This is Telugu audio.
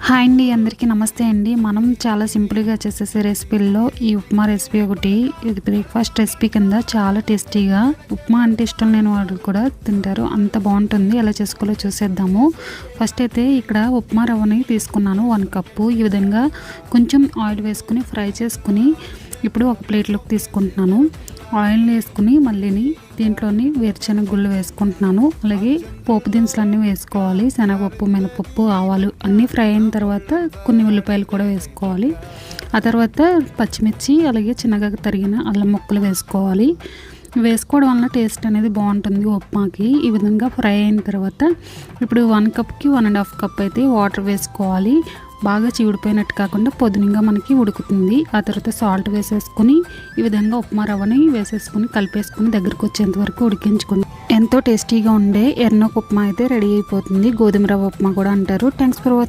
హాయ్ అండి, అందరికీ నమస్తే అండి. మనం చాలా సింపుల్గా చేసేసే రెసిపీల్లో ఈ ఉప్మా రెసిపీ ఒకటి. ఇది బ్రేక్ఫాస్ట్ రెసిపీ కింద చాలా టేస్టీగా, ఉప్మా అంటే ఇష్టం లేని వాళ్ళు కూడా తింటారు, అంత బాగుంటుంది. ఎలా చేసుకోవాలో చూసేద్దాము. ఫస్ట్ అయితే ఇక్కడ ఉప్మా రవ్వని తీసుకున్నాను 1 కప్పు. ఈ విధంగా కొంచెం ఆయిల్ వేసుకుని ఫ్రై చేసుకుని ఇప్పుడు ఒక ప్లేట్లోకి తీసుకుంటున్నాను. ఆయిల్ వేసుకుని మళ్ళీని దీంట్లోని వేరుశనగ గుళ్ళు వేసుకుంటున్నాను. అలాగే పోపు దినుసులన్నీ వేసుకోవాలి. శనగపప్పు, మినపప్పు, ఆవాలు అన్నీ ఫ్రై అయిన తర్వాత కొన్ని ఉల్లిపాయలు కూడా వేసుకోవాలి. ఆ తర్వాత పచ్చిమిర్చి, అలాగే చిన్నగా తరిగిన అల్లం ముక్కలు వేసుకోవాలి. వేసుకోవడం వల్ల టేస్ట్ అనేది బాగుంటుంది ఉప్మాకి. ఈ విధంగా ఫ్రై అయిన తర్వాత ఇప్పుడు 1 కప్కి 1.5 కప్ అయితే వాటర్ వేసుకోవాలి. బాగా చీడిపోయినట్టు కాకుండా పొద్దునగా మనకి ఉడుకుతుంది. ఆ తర్వాత సాల్ట్ వేసేసుకుని ఈ విధంగా ఉప్మా రవ్వని వేసేసుకుని కలిపేసుకుని దగ్గరికి వచ్చేంత వరకు ఉడికించుకుని ఎంతో టేస్టీగా ఉండే ఎర్నోక ఉప్మా అయితే రెడీ అయిపోతుంది. గోధుమ రవ్వ ఉప్మా కూడా అంటారు. Thanks for watching.